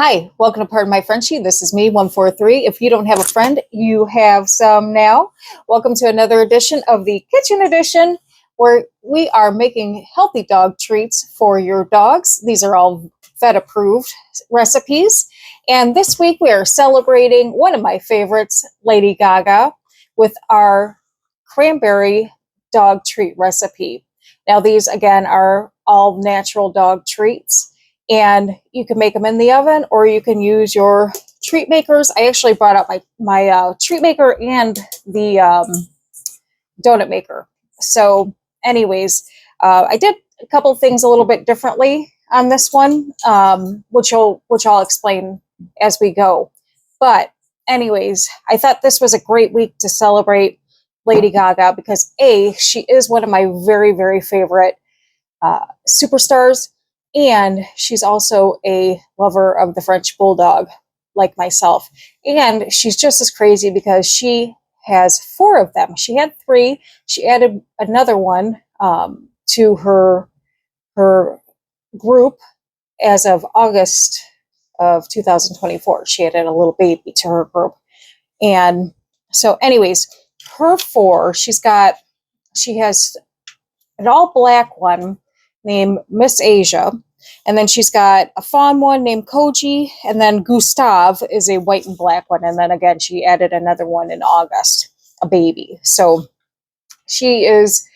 Hi, welcome to Pardon My Frenchie. This is me, 143. If you don't have a friend, you have some now. Welcome to another edition of the Kitchen Edition, where we are making healthy dog treats for your dogs. These are all vet-approved recipes. And this week we are celebrating one of my favorites, Lady Gaga, with our cranberry dog treat recipe. Now, these, again, are all natural dog treats. And you can make them in the oven or you can use your treat makers. I actually brought out my treat maker and the donut maker. So anyways, I did a couple of things a little bit differently on this one, which I'll explain as we go. But anyways, I thought this was a great week to celebrate Lady Gaga because she is one of my very, very favorite superstars. And she's also a lover of the French Bulldog, like myself. And she's just as crazy because she has 4 of them. She had 3. She added another one to her group as of August of 2024. She added a little baby to her group. And so anyways, her 4, she has an all black one named Miss Asia. And then she's got a fawn one named Koji. And then Gustav is a white and black one. And then again, she added another one in August, a baby. So she is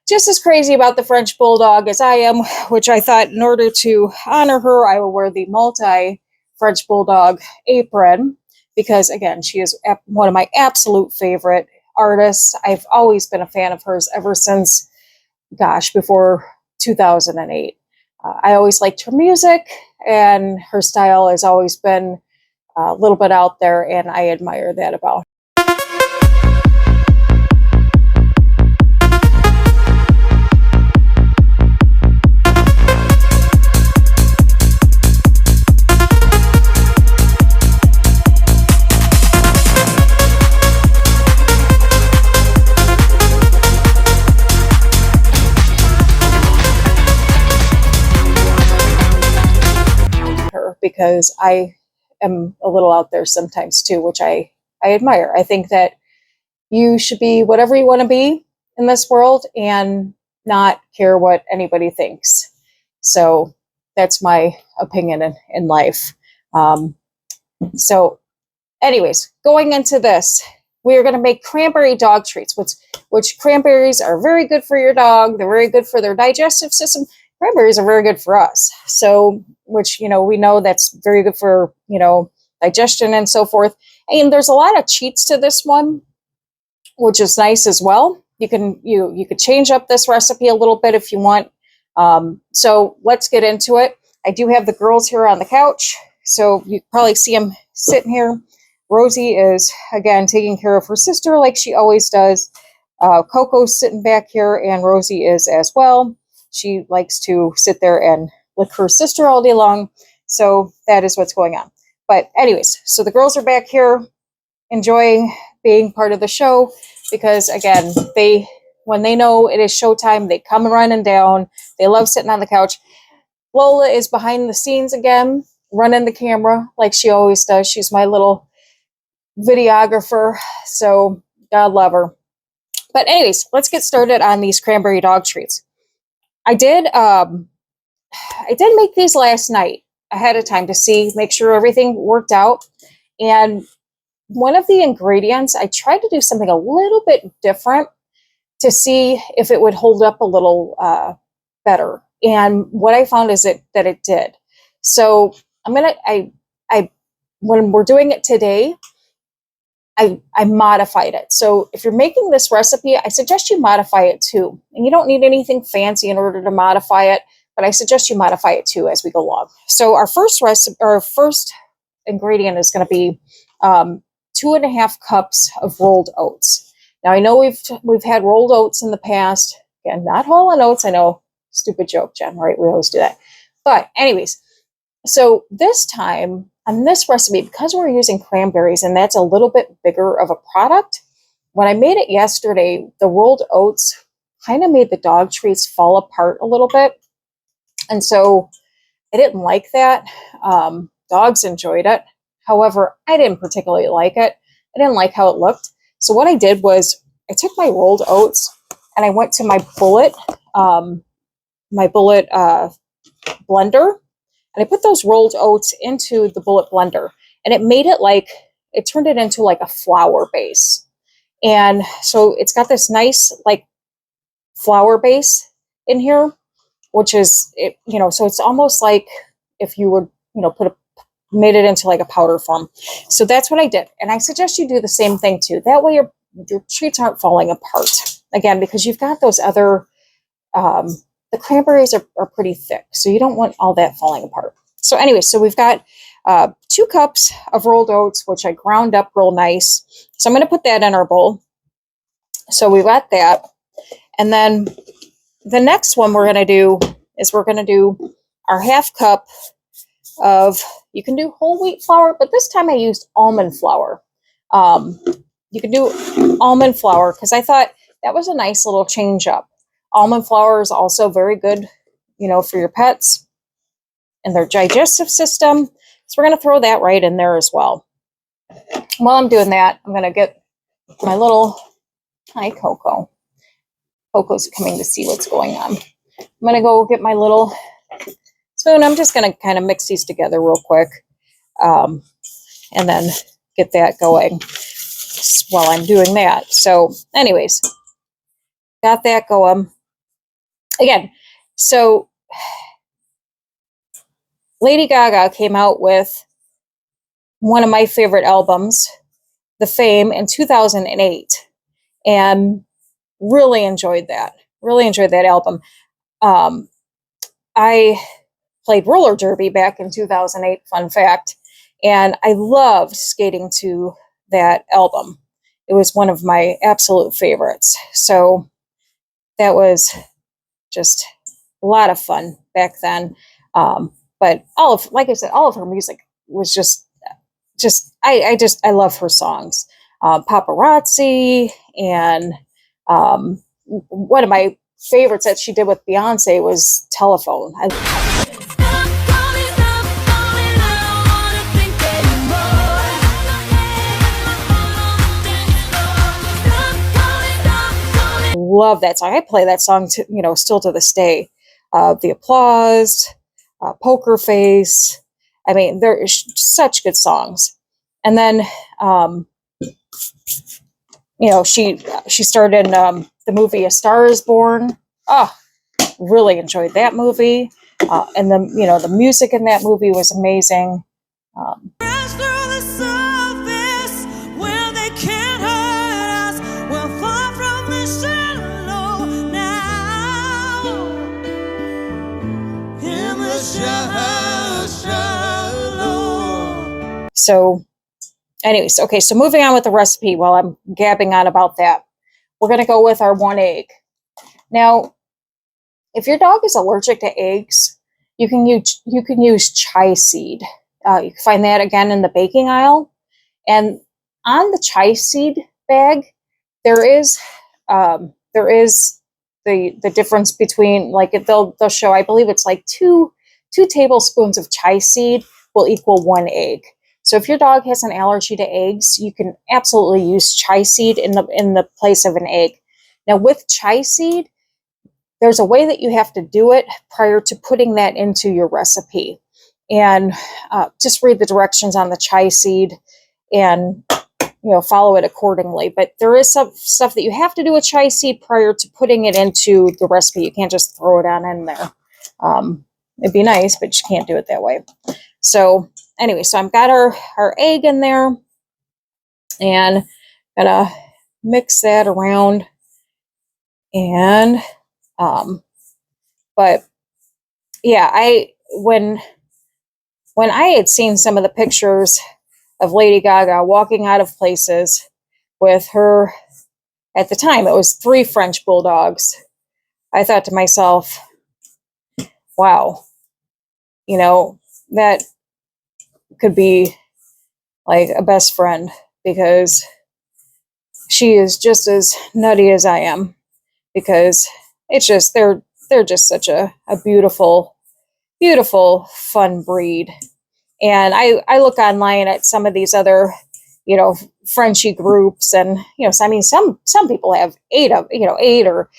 just as crazy about the French Bulldog as I am, which I thought in order to honor her, I will wear the multi-French Bulldog apron. Because again, she is one of my absolute favorite artists. I've always been a fan of hers ever since, before 2008. I always liked her music, and her style has always been a little bit out there, and I admire that about because I am a little out there sometimes too, which I admire. I think that you should be whatever you want to be in this world and not care what anybody thinks. So that's my opinion in life. So anyways, going into this, we are going to make cranberry dog treats, which cranberries are very good for your dog. They're very good for their digestive system. Cranberries are very good for us. So, which, we know that's very good for, digestion and so forth. And there's a lot of cheats to this one, which is nice as well. You could change up this recipe a little bit if you want. So let's get into it. I do have the girls here on the couch. So you probably see them sitting here. Rosie is, again, taking care of her sister like she always does. Coco's sitting back here, and Rosie is as well. She likes to sit there and lick her sister all day long. So that is what's going on. But anyways, so the girls are back here enjoying being part of the show because, again, when they know it is showtime, they come running down. They love sitting on the couch. Lola is behind the scenes again, running the camera like she always does. She's my little videographer. So God love her. But anyways, let's get started on these cranberry dog treats. I did make these last night ahead of time to make sure everything worked out. And one of the ingredients, I tried to do something a little bit different to see if it would hold up a little better. And what I found is that it did. So when we're doing it today, I modified it. So if you're making this recipe, I suggest you modify it too. And you don't need anything fancy in order to modify it, but I suggest you modify it too as we go along. So our first ingredient is going to be 2.5 cups of rolled oats. Now I know we've had rolled oats in the past. Again, not Holland oats. I know, stupid joke, Jen, right? We always do that. But anyways, so this time on this recipe, because we're using cranberries and that's a little bit bigger of a product, when I made it yesterday, the rolled oats kind of made the dog treats fall apart a little bit. And so I didn't like that. dogs enjoyed it. However, I didn't particularly like it. I didn't like how it looked. So what I did was I took my rolled oats and I went to my bullet blender, and I put those rolled oats into the bullet blender, and it made it like, it turned it into like a flour base. And so it's got this nice like flour base in here, which is, it, you know, so it's almost like if you would, you know, made it into like a powder form. So that's what I did. And I suggest you do the same thing too. That way your treats aren't falling apart. Again, because you've got those other, the cranberries are pretty thick, so you don't want all that falling apart. So anyway, so we've got 2 cups of rolled oats, which I ground up real nice. So I'm going to put that in our bowl. So we've got that. And then the next one we're going to do is we're going to do our 1/2 cup of, you can do whole wheat flour, but this time I used almond flour. You can do almond flour because I thought that was a nice little change up. Almond flour is also very good, you know, for your pets and their digestive system. So we're going to throw that right in there as well. While I'm doing that, I'm going to get my little, hi Coco. Coco's coming to see what's going on. I'm going to go get my little spoon. I'm just going to kind of mix these together real quick, and then get that going while I'm doing that. So anyways, got that going. Again, so Lady Gaga came out with one of my favorite albums, The Fame, in 2008, and really enjoyed that. Really enjoyed that album. I played roller derby back in 2008, fun fact, and I loved skating to that album. It was one of my absolute favorites. So that was just a lot of fun back then. But like I said, all of her music was I love her songs. Paparazzi, and one of my favorites that she did with Beyonce was Telephone. Love that song. I play that song to, you know, still to this day. The Applause, Poker Face. I mean, they're such good songs. And then, you know, she starred in the movie A Star Is Born. Oh, really enjoyed that movie. And the, you know, the music in that movie was amazing. So anyways, okay, so moving on with the recipe while I'm gabbing on about that. We're going to go with our 1 egg. Now, if your dog is allergic to eggs, you can use chia seed. You can find that again in the baking aisle. And on the chia seed bag, there is the difference between, like, they'll show, I believe it's like two tablespoons of chia seed will equal 1 egg. So if your dog has an allergy to eggs, you can absolutely use chia seed in the place of an egg. Now with chia seed, there's a way that you have to do it prior to putting that into your recipe. And just read the directions on the chia seed and, you know, follow it accordingly. But there is some stuff that you have to do with chia seed prior to putting it into the recipe. You can't just throw it on in there. It'd be nice, but you can't do it that way. So anyway, so I've got our egg in there, and gonna mix that around. And but yeah, when I had seen some of the pictures of Lady Gaga walking out of places with her, at the time it was 3 French bulldogs, I thought to myself, wow, you know, that could be like a best friend, because she is just as nutty as I am, because it's just, they're just such a beautiful, beautiful, fun breed. And I look online at some of these other, Frenchie groups, and so, I mean, some people have eight or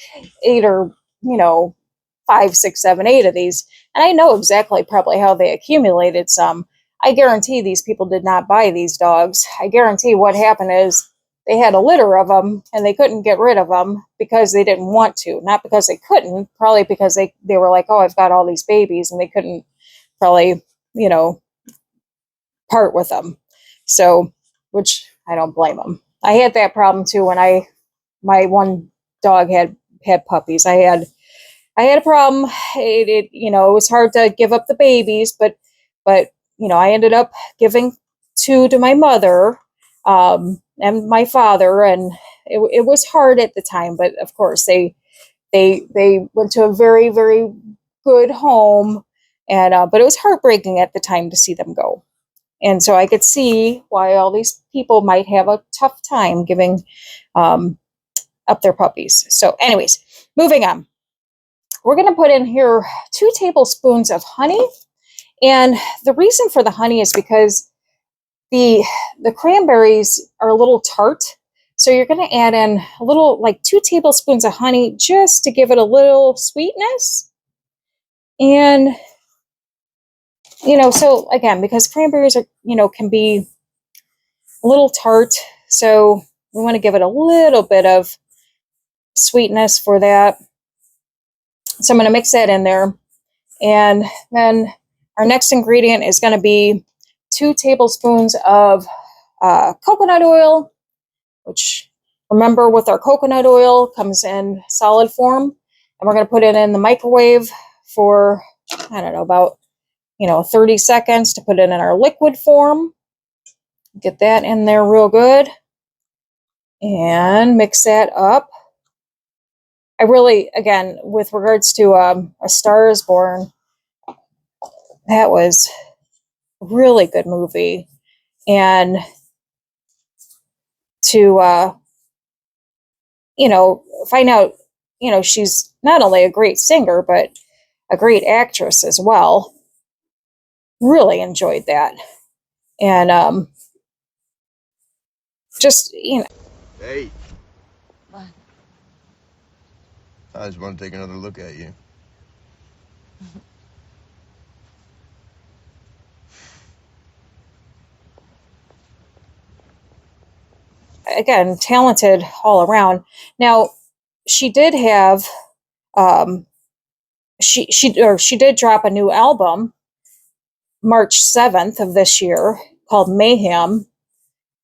5, 6, 7, 8 of these, and I know exactly probably how they accumulated some. I guarantee these people did not buy these dogs. I guarantee what happened is they had a litter of them and they couldn't get rid of them because they didn't want to, not because they couldn't, probably because they were like, oh, I've got all these babies, and they couldn't probably, part with them. So, which I don't blame them. I had that problem too when my one dog had puppies. I had a problem. It was hard to give up the babies, but I ended up giving two to my mother, and my father, and it was hard at the time. But of course, they went to a very, very good home, and but it was heartbreaking at the time to see them go. And so I could see why all these people might have a tough time giving up their puppies. So, anyways, moving on. We're going to put in here 2 tablespoons of honey. And the reason for the honey is because the cranberries are a little tart. So you're going to add in a little, like 2 tablespoons of honey, just to give it a little sweetness. And, so again, because cranberries are, can be a little tart. So we want to give it a little bit of sweetness for that. So I'm going to mix that in there. And then our next ingredient is going to be 2 tablespoons of coconut oil, which, remember, with our coconut oil comes in solid form. And we're going to put it in the microwave for, I don't know, about 30 seconds to put it in our liquid form. Get that in there real good and mix that up. I really, again, with regards to A Star is Born, that was a really good movie. And to, find out, she's not only a great singer, but a great actress as well. Really enjoyed that. And just, Hey, What? I just want to take another look at you. again, talented all around. Now, she did have, she did drop a new album March 7th of this year called Mayhem,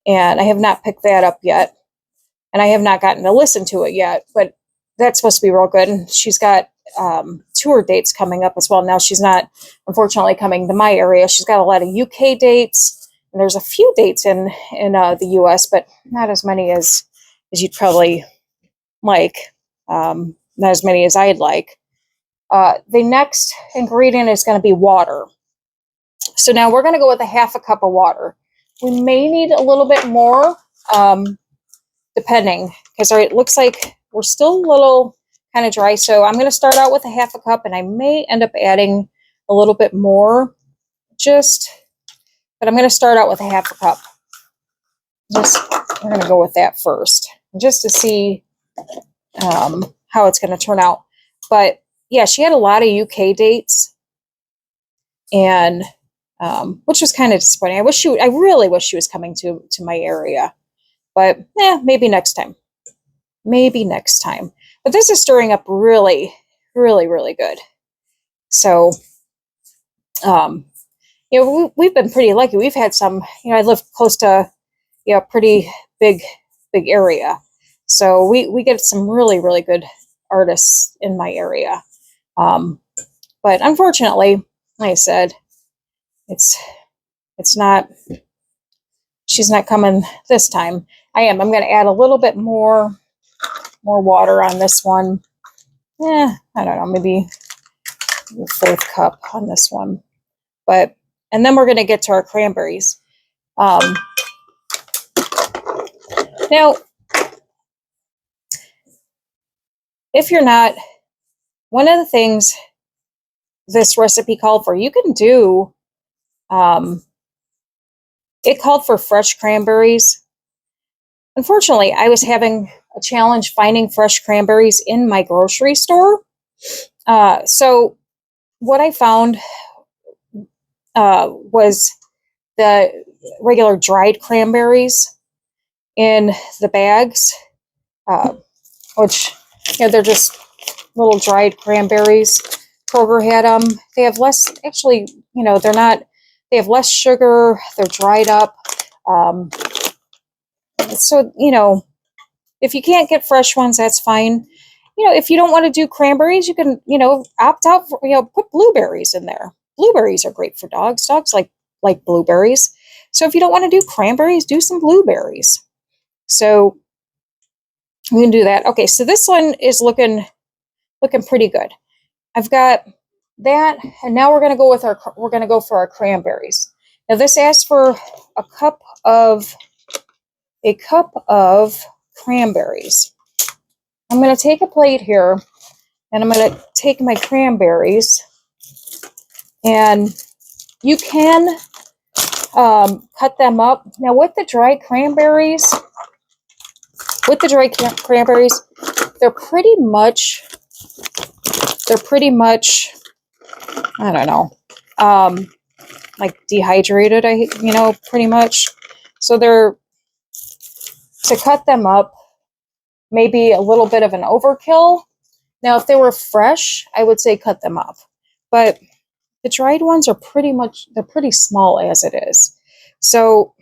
and I have not picked that up yet, and I have not gotten to listen to it yet, but that's supposed to be real good. And she's got tour dates coming up as well. Now, she's not, unfortunately, coming to my area. She's got a lot of UK dates, and there's a few dates in the US, but not as many as you'd probably like, not as many as I'd like. The next ingredient is going to be water. So now we're going to go with a 1/2 cup of water. We may need a little bit more, depending, because it looks like we're still a little kind of dry. So I'm going to start out with a 1/2 cup, and I may end up adding a little bit more, but I'm going to start out with a 1/2 cup. We're going to go with that first, just to see how it's going to turn out. But yeah, she had a lot of UK dates, and which was kind of disappointing. I really wish she was coming to my area, but maybe next time. Maybe next time. But this is stirring up really, really, really good. So, we've been pretty lucky. We've had some. I live close to pretty big area, so we get some really, really good artists in my area. But unfortunately, like I said, it's not. She's not coming this time. I'm going to add a little bit more water on this one. I don't know, maybe a 1/4 cup on this one. And then we're going to get to our cranberries. Now, if you're not, one of the things this recipe called for, you can do It called for fresh cranberries. Unfortunately, I was having a challenge finding fresh cranberries in my grocery store. So what I found was the regular dried cranberries in the bags, uh, which they're just little dried cranberries. Kroger had them. They have less, actually, they're not. They have less sugar. They're dried up. So if you can't get fresh ones, that's fine. If you don't want to do cranberries, you can opt out for, put blueberries in there. Blueberries are great for dogs. Dogs like blueberries. So if you don't want to do cranberries, do some blueberries. So we can do that. Okay, so this one is looking pretty good. I've got that, and now we're gonna go for our cranberries. Now this asks for a cup of cranberries. I'm gonna take a plate here, and I'm gonna take my cranberries, and you can cut them up. Now with the dried cranberries, they're pretty much, I don't know, like dehydrated, pretty much. So to cut them up, maybe a little bit of an overkill. Now, if they were fresh, I would say cut them up. But the dried ones are they're pretty small as it is. So,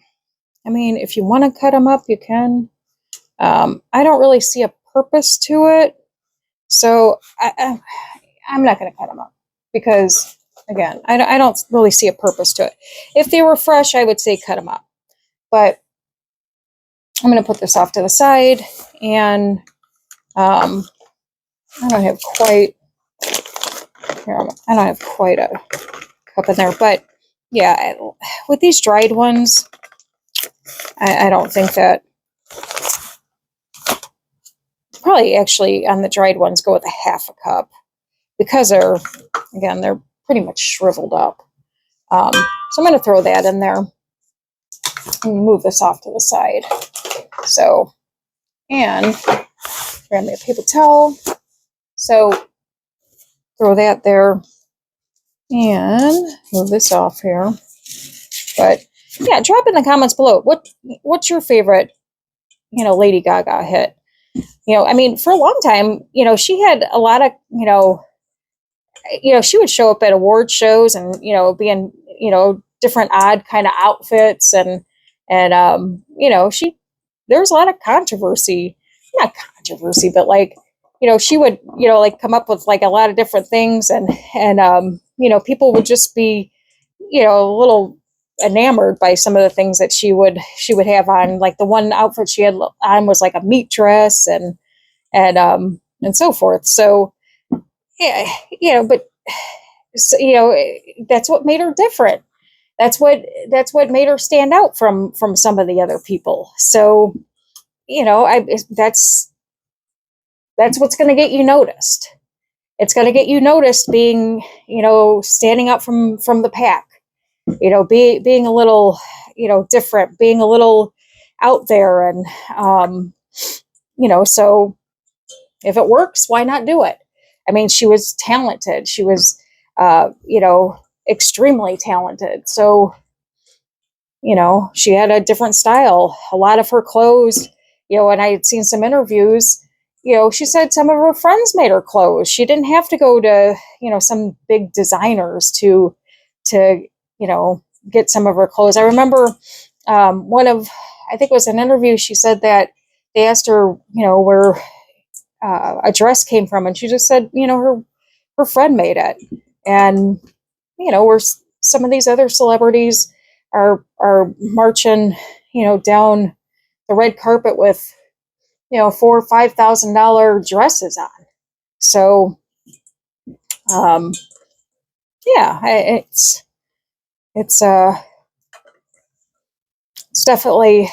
I mean, if you want to cut them up, you can. I don't really see a purpose to it. So I'm not going to cut them up because, again, I don't really see a purpose to it. If they were fresh, I would say cut them up. But I'm going to put this off to the side, and I don't have quite a cup in there, but yeah, with these dried ones, I don't think that. Probably actually on the dried ones go with a half a cup because they're pretty much shriveled up. So I'm going to throw that in there and move this off to the side. So, and grab me a paper towel. So throw that there and move this off here. But yeah, drop in the comments below. What's your favorite, Lady Gaga hit? I mean, for a long time, she had a lot of, she would show up at award shows and, be in, different odd kind of outfits and there was a lot of controversy, not controversy, but like, she would, like come up with like a lot of different things and people would just be, a little enamored by some of the things that she would have on. Like the one outfit she had on was like a meat dress and so forth. So yeah, but so, that's what made her different. That's what made her stand out from some of the other people. So that's what's going to get you noticed. It's going to get you noticed being, standing out from the pack. Being a little, different, being a little out there, and so if it works, why not do it? I mean, she was talented. She was, extremely talented. So, she had a different style. A lot of her clothes, and I had seen some interviews, she said some of her friends made her clothes. She didn't have to go to, some big designers to, get some of her clothes. I remember I think it was an interview, she said that they asked her, where a dress came from, and she just said, her friend made it. And where some of these other celebrities are marching, down the red carpet with, $4,000 or $5,000 dresses on. So, yeah, it's definitely,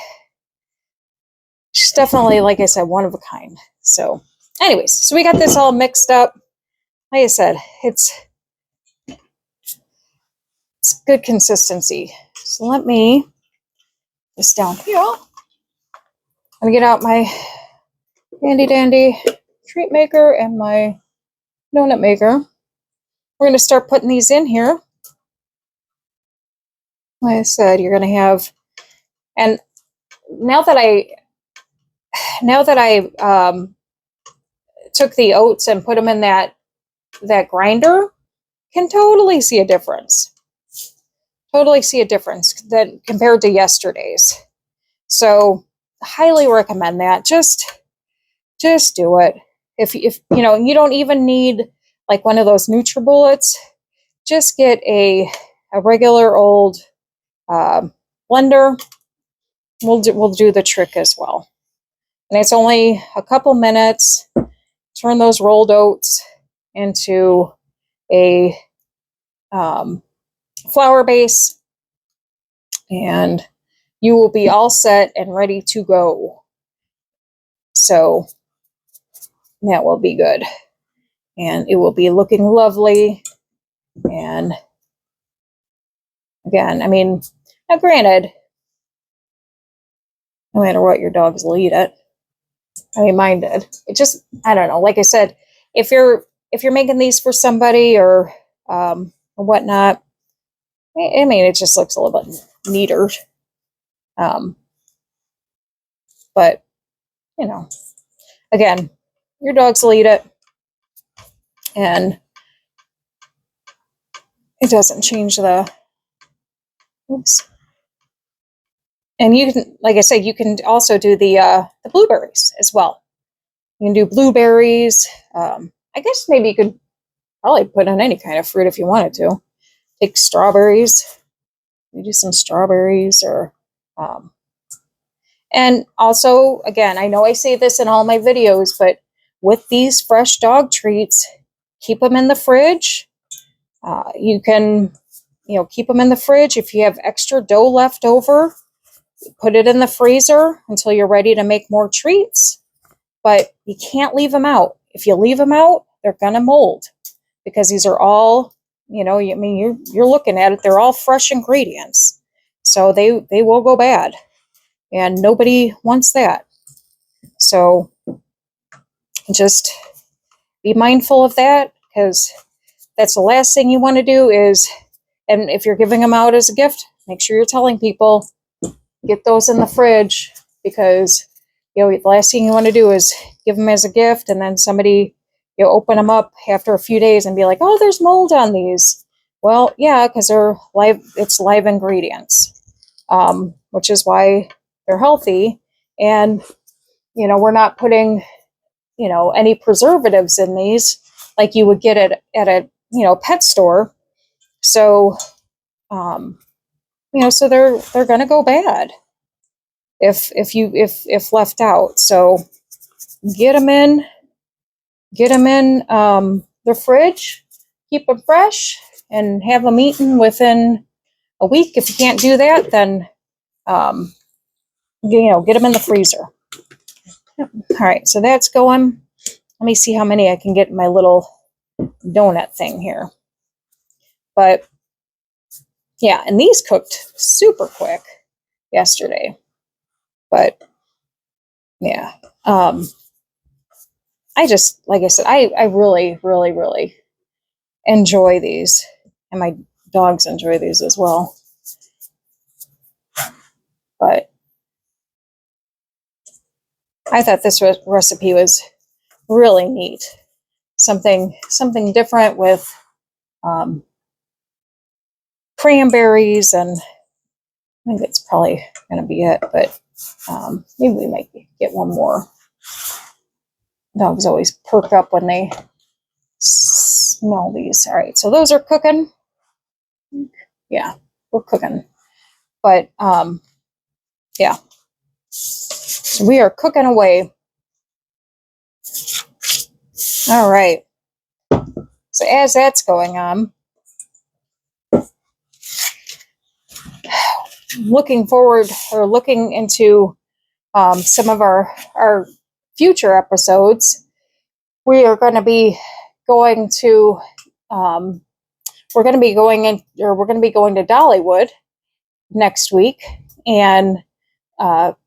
she's definitely, like I said, one of a kind. So anyways, so we got this all mixed up. Like I said, it's It's good consistency. So let me this down here. I'm gonna get out my handy dandy treat maker and my donut maker. We're gonna start putting these in here. Like I said, you're gonna have, and now that I took the oats and put them in that grinder, can totally see a difference. Totally see a difference that compared to yesterday's. So highly recommend that. Just do it. If you know, you don't even need like one of those NutriBullets. Just get a regular old blender. We'll do the trick as well. And it's only a couple minutes. Turn those rolled oats into a flour base, and you will be all set and ready to go. So that will be good. And it will be looking lovely. And again, I mean, now granted, no matter what, your dogs will eat it. I mean, mine did. It just, I don't know. Like I said, if you're making these for somebody or whatnot, I mean, it just looks a little bit neater. But you know, again, your dogs will eat it, and it doesn't change the. Oops. And you can, like I said, you can also do the blueberries as well. You can do blueberries. I guess maybe you could probably put in any kind of fruit if you wanted to. Take strawberries. You do some strawberries, or and also, again, I know I say this in all my videos, but with these fresh dog treats, keep them in the fridge. You can, keep them in the fridge. If you have extra dough left over, put it in the freezer until you're ready to make more treats. But you can't leave them out. If you leave them out, they're gonna mold, because these are all, I mean, you're looking at it. They're all fresh ingredients, so they will go bad, and nobody wants that. So just be mindful of that, because that's the last thing you want to do is, and if you're giving them out as a gift, make sure you're telling people, get those in the fridge, because the last thing you want to do is give them as a gift, and then somebody open them up after a few days and be like, oh, there's mold on these. Well, yeah, because they're live. It's live ingredients, which is why they're healthy, and we're not putting any preservatives in these like you would get at a pet store. So so they're gonna go bad if left out. So get them in the fridge, keep them fresh, and have them eaten within a week. If you can't do that, then get them in the freezer. All right, so that's going. Let me see how many I can get in my little donut thing here. But yeah, and these cooked super quick yesterday. But yeah, I just, like I said, I really, really, really enjoy these, and my dogs enjoy these as well. But I thought this recipe was really neat. Something different with cranberries, and I think that's probably going to be it. But maybe we might get one more. Dogs always perk up when they smell these. All right, so those are cooking. Yeah, we're cooking. But yeah, so we are cooking away. All right. So as that's going on, looking into some of our future episodes, we are going to be going to we're going to be going to Dollywood next week and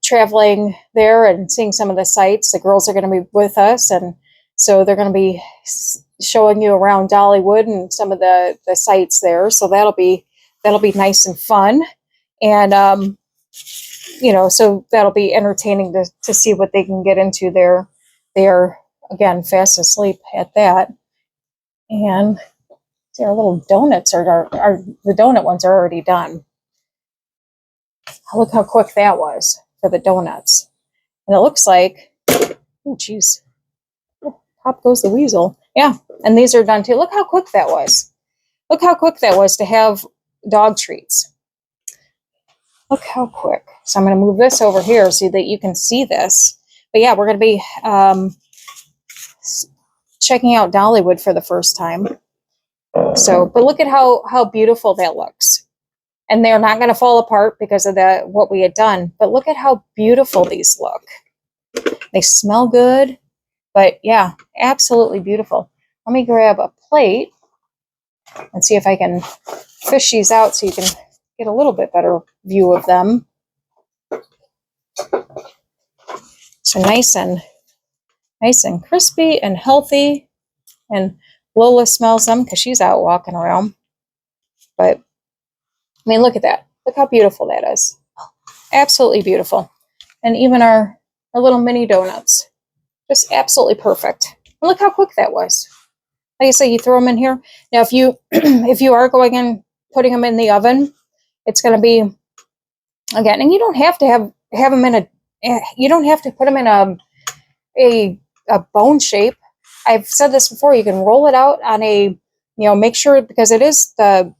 traveling there and seeing some of the sights. The girls are going to be with us, and so they're going to be showing you around Dollywood and some of the sights there. So that'll be nice and fun, and so that'll be entertaining to see what they can get into there. They are again fast asleep at that, and our little donuts are the donut ones are already done. Look how quick that was for the donuts. And it looks like, oh, geez. Oh, pop goes the weasel. Yeah, and these are done too. Look how quick that was. Look how quick that was to have dog treats. Look how quick. So I'm going to move this over here so that you can see this. But yeah, we're going to be checking out Dollywood for the first time. So, but look at how beautiful that looks. And they're not going to fall apart because of what we had done. But look at how beautiful these look. They smell good. But yeah, absolutely beautiful. Let me grab a plate and see if I can fish these out so you can get a little bit better view of them. So nice and crispy and healthy. And Lola smells them because she's out walking around. But I mean, look at that. Look how beautiful that is. Absolutely beautiful. And even our little mini donuts. Just absolutely perfect. And look how quick that was. Like I say, you throw them in here. Now, if you are going and putting them in the oven, it's going to be, again, and you don't have to have them in you don't have to put them in a bone shape. I've said this before. You can roll it out on make sure, because it is the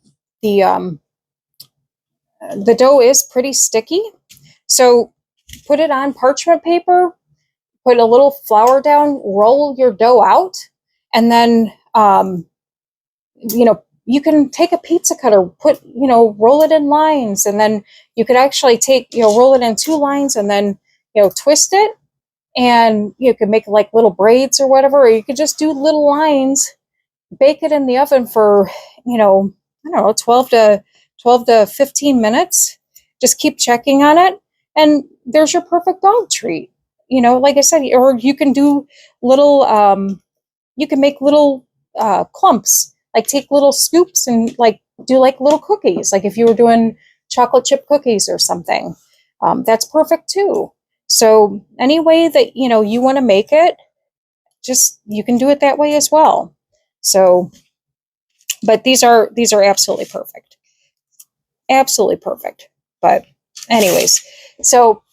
dough is pretty sticky. So put it on parchment paper, put a little flour down, roll your dough out, and then, you can take a pizza cutter, roll it in lines, and then you could actually roll it in 2 lines and then, twist it, and you could make like little braids or whatever, or you could just do little lines, bake it in the oven for, I don't know, 12 to 15 minutes. Just keep checking on it, and there's your perfect dog treat. Like I said, or you can do little, you can make little clumps, like take little scoops and like do like little cookies. Like if you were doing chocolate chip cookies or something, that's perfect too. So any way that, you want to make it, just, you can do it that way as well. So, but these are absolutely perfect. Absolutely perfect. But anyways, so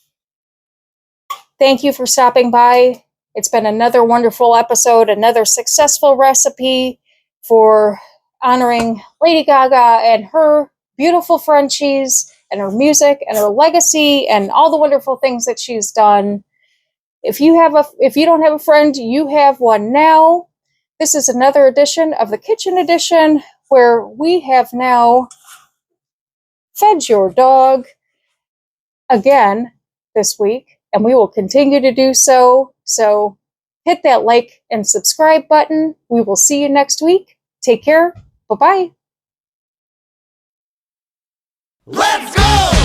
thank you for stopping by. It's been another wonderful episode, another successful recipe for honoring Lady Gaga and her beautiful Frenchies and her music and her legacy and all the wonderful things that she's done. If you don't have a friend, you have one now. This is another edition of the Kitchen Edition, where we have now fed your dog again this week, and we will continue to do so. So hit that like and subscribe button. We will see you next week. Take care. Bye-bye. Let's go!